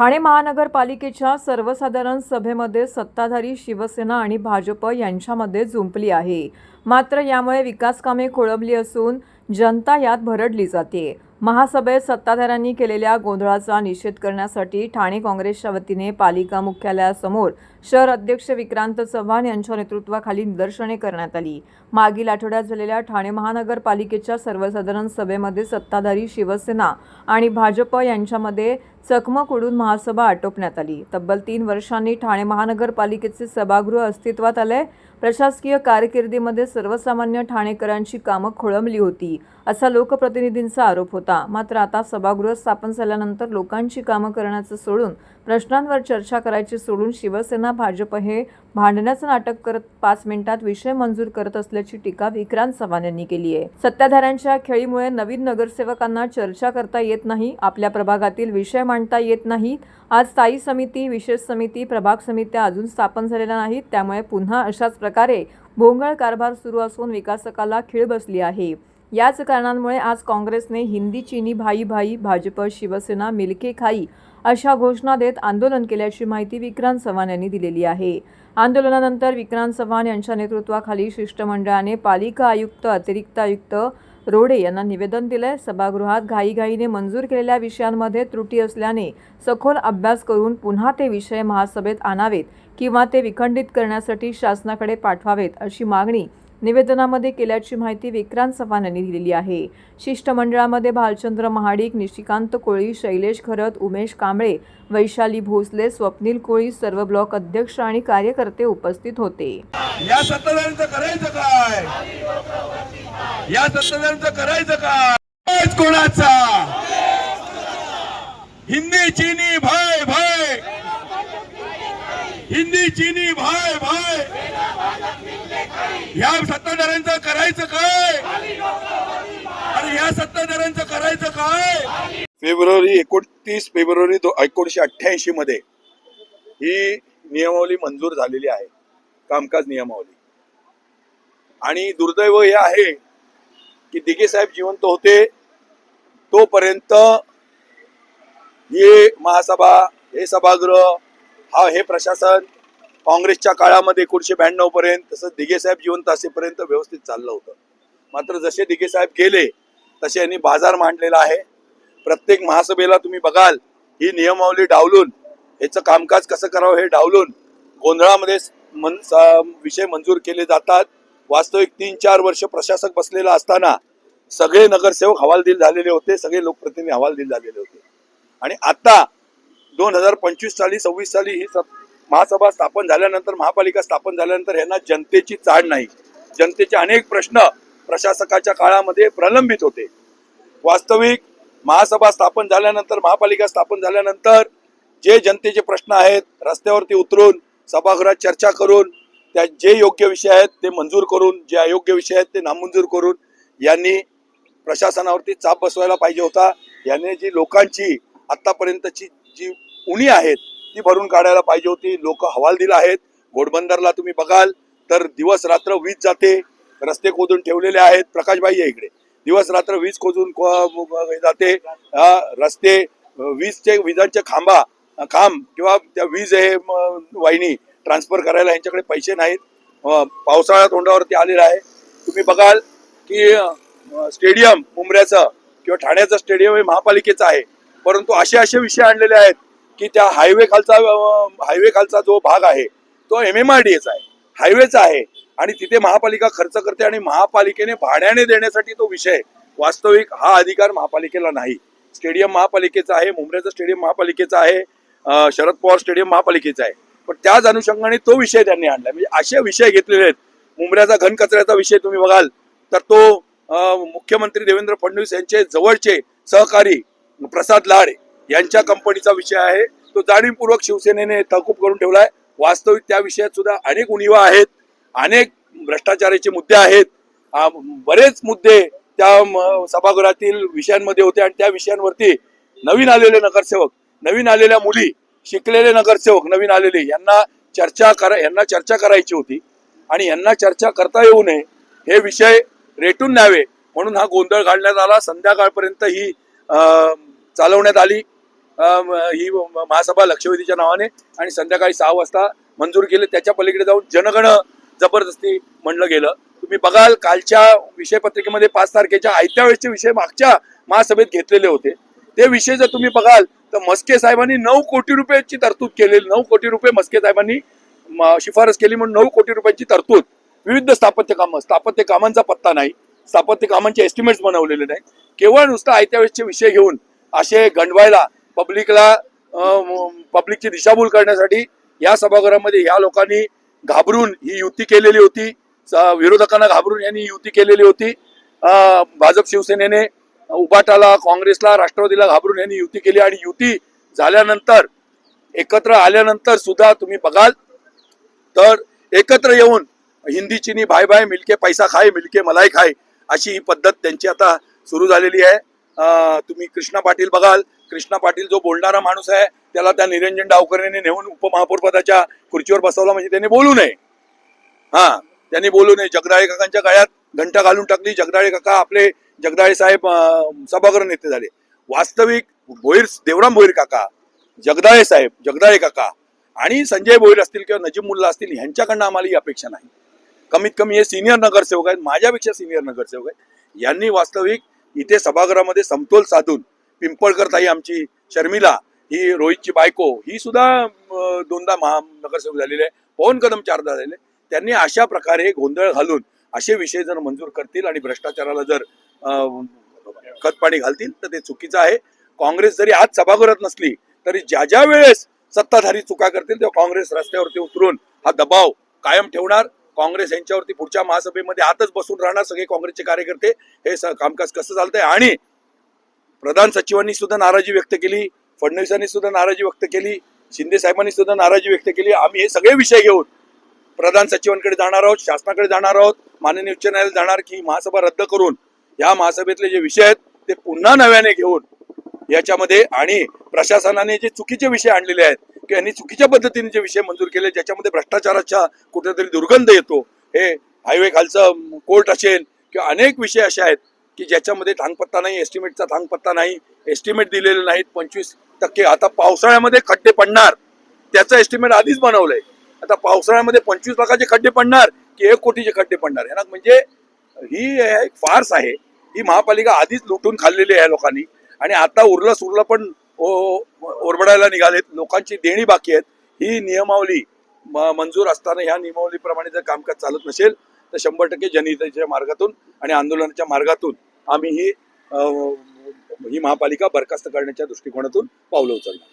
ठाणे महानगरपालिकेच्या सर्वसाधारण सभेमध्ये सत्ताधारी शिवसेना आणि भाजप यांच्यामध्ये जुंपली आहे. मात्र यामुळे विकासकामे खोळंबली असून जनता यात भरडली जाते. महासभेत सत्ताधाऱ्यांनी केलेल्या गोंधळाचा निषेध करण्यासाठी ठाणे काँग्रेसच्या वतीने पालिका मुख्यालयासमोर शहर अध्यक्ष विक्रांत चव्हाण यांच्या नेतृत्वाखाली निदर्शने करण्यात आली. मागील आठवड्यात झालेल्या ठाणे महानगरपालिकेच्या सर्वसाधारण सभेमध्ये सत्ताधारी शिवसेना आणि भाजप यांच्यामध्ये चकमक उडून महासभा आटोपण्यात आली. तब्बल 3 वर्षांनी ठाणे महानगरपालिकेचे सभागृह अस्तित्वात आले. प्रशासकीय कारकिर्दीमध्ये सर्वसामान्य ठाणेकरांची कामं खोळंबली होती असा लोकप्रतिनिधींचा आरोप होता. मात्र आता सभागृह स्थापन झाल्यानंतर लोकांची कामं करण्याचं सोडून प्रश्नांवर चर्चा करायची सोडून शिवसेना भाजप हे भांडण्याचं नाटक करत 5 मिनिटात विषय मंजूर करत असल्याची टीका विक्रांत चव्हाण यांनी केली आहे. सत्ताधाऱ्यांच्या खेळीमुळे नवीन नगरसेवकांना चर्चा करता येत नाही, आपल्या प्रभागातील विषय मांडता येत नाहीत. आज स्थायी समिती, विशेष समिती, प्रभाग समित्या अजून स्थापन झालेल्या नाहीत. त्यामुळे पुन्हा अशाच प्रकारे भोंगळ कारभार सुरू असून विकासकाला खीळ बसली आहे. याच कारणांमुळे आज काँग्रेसने हिंदी चीनी भाई भाई, भाजप शिवसेना मिलके खाई अशा घोषणा देत आंदोलन केल्याची माहिती विक्रांत चव्हाण यांनी दिलेली आहे. आंदोलनानंतर विक्रांत चव्हाण यांच्या नेतृत्वाखाली शिष्टमंडळाने पालिका आयुक्त, अतिरिक्त आयुक्त रोडे यांना निवेदन दिले. सभागृहात घाईघाईने मंजूर केलेल्या विषयांमध्ये त्रुटी असल्याने सखोल अभ्यास करून पुन्हा ते विषय महासभेत आणावेत किंवा ते विखंडित करण्यासाठी शासनाकडे पाठवावेत अशी मागणी निवेदनामध्ये केल्याची माहिती विक्रांत चव्हाण यांनी दिलेली आहे. शिष्टमंडळामध्ये भालचंद्र महाडिक, निशिकांत कोळी, शैलेश खरत, उमेश कांबळे, वैशाली भोसले, स्वप्नील कोळी, सर्व ब्लॉक अध्यक्ष आणि कार्यकर्ते उपस्थित होते. या सत्ताधाऱ्यांचं करायचं काय? या सत्ताधाऱ्यांचं करायचं काय? कोणाचा? हिंदी चीनी भाई भाई, हिंदी चीनी भाई भाई, या सत्ताधाऱ्यांचं करायचं काय? अरे या सत्ताधाऱ्यांचं करायचं काय? 29 फेब्रुवारी 1988 मध्ये ही नियमावली मंजूर झालेली आहे, कामकाज नियमावली. आणि दुर्दैव हे आहे की दिघे साहेब जिवंत होते तोपर्यंत हे महासभा, हे सभागृह, हे प्रशासन काँग्रेसच्या काळामध्ये 1992 पर्यंत, तसंच दिघे साहेब जिवंत असेपर्यंत व्यवस्थित चाललं होतं. मात्र जसे दिघे साहेब गेले तसे यांनी बाजार मांडलेला आहे. प्रत्येक महासभेला तुम्ही बघाल ही नियमावली डावलून, याचं कामकाज कसं करावं हे डावलून गोंधळामध्ये विषय मंजूर केले जातात. वास्तविक 3-4 वर्ष प्रशासक बसलेला असताना सगळे नगरसेवक हवालदिल झालेले होते, सगळे लोकप्रतिनिधी हवालदिल झालेले होते. आणि आता 2025 साली 26 साली ही महासभा स्थापन झाल्यानंतर, महापालिका स्थापन झाल्यानंतर यांना जनतेची चाड नाही. जनतेचे अनेक प्रश्न प्रशासकाच्या काळामध्ये प्रलंबित होते. वास्तविक महासभा स्थापन झाल्यानंतर, महापालिका स्थापन झाल्यानंतर जे जनतेचे प्रश्न आहेत रस्त्यावरती उतरून सभागृहात चर्चा करून त्या जे योग्य विषय आहेत ते मंजूर करून, जे अयोग्य विषय आहेत ते नामंजूर करून यांनी प्रशासनावरती चाप बसवायला पाहिजे होता. याने जी लोकांची आतापर्यंतची जी उणी आहेत ती भरून काढायला पाहिजे होती. लोक हवालदिल आहेत. घोडबंदरला तुम्ही बघाल तर दिवस रात्र वीज जाते, रस्ते खोदून ठेवलेले आहेत. प्रकाशबाई आहे इकडे, दिवस रात्र वीज खोदून जाते रस्ते, विजांचे खांब किंवा त्या वीज हे वाहिनी ट्रान्सफर करायला यांच्याकडे पैसे नाहीत. पावसाळा तोंडावरती आलेला आहे. तुम्ही बघाल की स्टेडियम मुंबऱ्याचं किंवा ठाण्याचं स्टेडियम हे महापालिकेचं आहे, परंतु असे विषय आणलेले आहेत की त्या हायवे खालचा जो भाग आहे तो MMRDAचा आहे, हायवेचा आहे. आणि तिथे महापालिका खर्च करते आणि महापालिकेने भाड्याने देण्यासाठी तो विषय, वास्तविक हा अधिकार महापालिकेला नाही. स्टेडियम महापालिकेचा आहे, मुंबऱ्याचं स्टेडियम महापालिकेचं आहे, शरद पवार स्टेडियम महापालिकेचं आहे. पण त्याच अनुषंगाने तो विषय त्यांनी आणला. म्हणजे असे विषय घेतलेले आहेत. मुंबऱ्याचा घनकचऱ्याचा विषय तुम्ही बघाल तर तो मुख्यमंत्री देवेंद्र फडणवीस यांचे जवळचे सहकारी प्रसाद लाड यांच्या कंपनीचा विषय आहे. तो जाणीवपूर्वक शिवसेनेने तहकूब करून ठेवलाय. वास्तविक त्या विषयात सुद्धा अनेक उणिवा आहेत, अनेक भ्रष्टाचाराचे मुद्दे आहेत. बरेच मुद्दे त्या सभागृहातील विषयांमध्ये होते आणि त्या विषयांवरती नवीन आलेले नगरसेवक, नवीन आलेल्या मुली, शिकलेले नगरसेवक नवीन आलेले यांना चर्चा करायची होती आणि यांना चर्चा करता येऊ नये, हे विषय रेटून न्यावे म्हणून हा गोंधळ घालण्यात आला. संध्याकाळपर्यंत ही चालवण्यात आली. ही महासभा लक्षवेधीच्या नावाने आणि संध्याकाळी 6 वाजता मंजूर केले. त्याच्या पलीकडे जाऊन जनगण जबरदस्ती म्हणलं गेलं. तुम्ही बघाल कालच्या विषयपत्रिकेमध्ये 5 तारखेच्या आयत्या वेळेचे विषय मागच्या महासभेत घेतलेले होते. ते विषय जर तुम्ही बघाल तर मस्के साहेबांनी 9 कोटी रुपयाची तरतूद केलेली, 9 कोटी रुपये मस्के साहेबांनी शिफारस केली म्हणून 9 कोटी रुपयांची तरतूद. विविध स्थापत्य कामांचा पत्ता नाही, स्थापत्य कामांचे एस्टिमेट्स बनवलेले नाही. केवळ नुसतं आयत्या वेळेचे विषय घेऊन असे गंडवायला पब्लिकची दिशाभूल करण्यासाठी या सभागृहामध्ये या लोकांनी घाबरून ही युती केलेली होती. विरोधकांना घाबरून यांनी युती केलेली होती. भाजप शिवसेनेने उबाटाला, काँग्रेसला, राष्ट्रवादीला घाबरून यांनी युती केली आणि युती झाल्यानंतर एकत्र आल्यानंतर सुद्धा तुम्ही बघाल तर एकत्र येऊन हिंदी चीनी भाई भाई मिलके पैसा खाय मिलके मलाई खाय अशी ही पद्धत त्यांची आता सुरू झालेली आहे. तुम्ही कृष्णा पाटील बघाल, कृष्णा पाटील जो बोलणारा माणूस आहे त्याला त्या निरंजन डावकरेने नेऊन उपमहापौर पदाच्या खुर्चीवर बसवलं म्हणजे त्यांनी बोलू नये. त्यांनी बोलू नये. जगदाळे काकांच्या गळ्यात घंटा घालून टाकली. जगदाळे काका आपले जगदाळे साहेब सभागृह नेते झाले. वास्तविक देवराम भोईर काका, जगदाळे साहेब, जगदाळे काका आणि संजय भोईर असतील किंवा नजीब मुल्ला असतील यांच्याकडनं आम्हाला ही अपेक्षा नाही. कमीत कमी हे सिनियर नगरसेवक आहेत, माझ्यापेक्षा सिनियर नगरसेवक आहेत. यांनी वास्तविक इथे सभागृहामध्ये समतोल साधून, पिंपळकर ताई आमची शर्मिला, ही रोहितची बायको, ही सुद्धा 2दा नगरसेवक झालेले आहे, पवन कदम 4दा झालेले. त्यांनी अशा प्रकारे गोंधळ घालून असे विषय जर मंजूर करतील आणि भ्रष्टाचाराला जर खतपाणी घालतील तर ते चुकीचं आहे. काँग्रेस जरी आज सभागृहात नसली तरी ज्या ज्या वेळेस सत्ताधारी चुका करतील तेव्हा काँग्रेस रस्त्यावरती उतरून हा दबाव कायम ठेवणार. काँग्रेस यांच्यावरती पुढच्या महासभेमध्ये आतच बसून राहणार सगळे काँग्रेसचे कार्यकर्ते. हे कामकाज कसं चालतंय आणि प्रधान सचिवांनी सुद्धा नाराजी व्यक्त केली, फडणवीसांनी सुद्धा नाराजी व्यक्त केली, शिंदे साहेबांनी सुद्धा नाराजी व्यक्त केली. आम्ही हे सगळे विषय घेऊन प्रधान सचिवांकडे जाणार आहोत, शासनाकडे जाणार आहोत, माननीय उच्च न्यायालयात जाणार की महासभा रद्द करून या महासभेतले जे विषय आहेत ते पुन्हा नव्याने घेऊन याच्यामध्ये आणि प्रशासनाने जे चुकीचे विषय आणलेले आहेत की यांनी चुकीच्या पद्धतीने जे विषय मंजूर केले ज्याच्यामध्ये भ्रष्टाचाराचा कुठेतरी दुर्गंध येतो, हे हायवे खालचं कोर्ट असेल किंवा अनेक विषय असे आहेत की ज्याच्यामध्ये थांगपत्ता नाही, एस्टिमेटचा थांगपत्ता नाही, एस्टिमेट दिलेले नाहीत. 25% आता पावसाळ्यामध्ये खड्डे पडणार त्याचं एस्टिमेट आधीच बनवलंय. आता पावसाळ्यामध्ये 25 लाखाचे खड्डे पडणार की 1 कोटीचे खड्डे पडणार. यांना म्हणजे ही एक फार्स आहे. ही महापालिका आधीच लुटून खाल्लेली आहे लोकांनी आणि आता उरलं सुरलं पण ओरबडायला निघालेत. लोकांची देणी बाकी आहेत. ही नियमावली मंजूर असताना ह्या नियमावलीप्रमाणे जर कामकाज चालत नसेल तर 100% जनहिताच्या मार्गातून आणि आंदोलनाच्या मार्गातून आम्ही ही महापालिका बरखास्त करण्याच्या दृष्टिकोनातून पावलं उचलणार.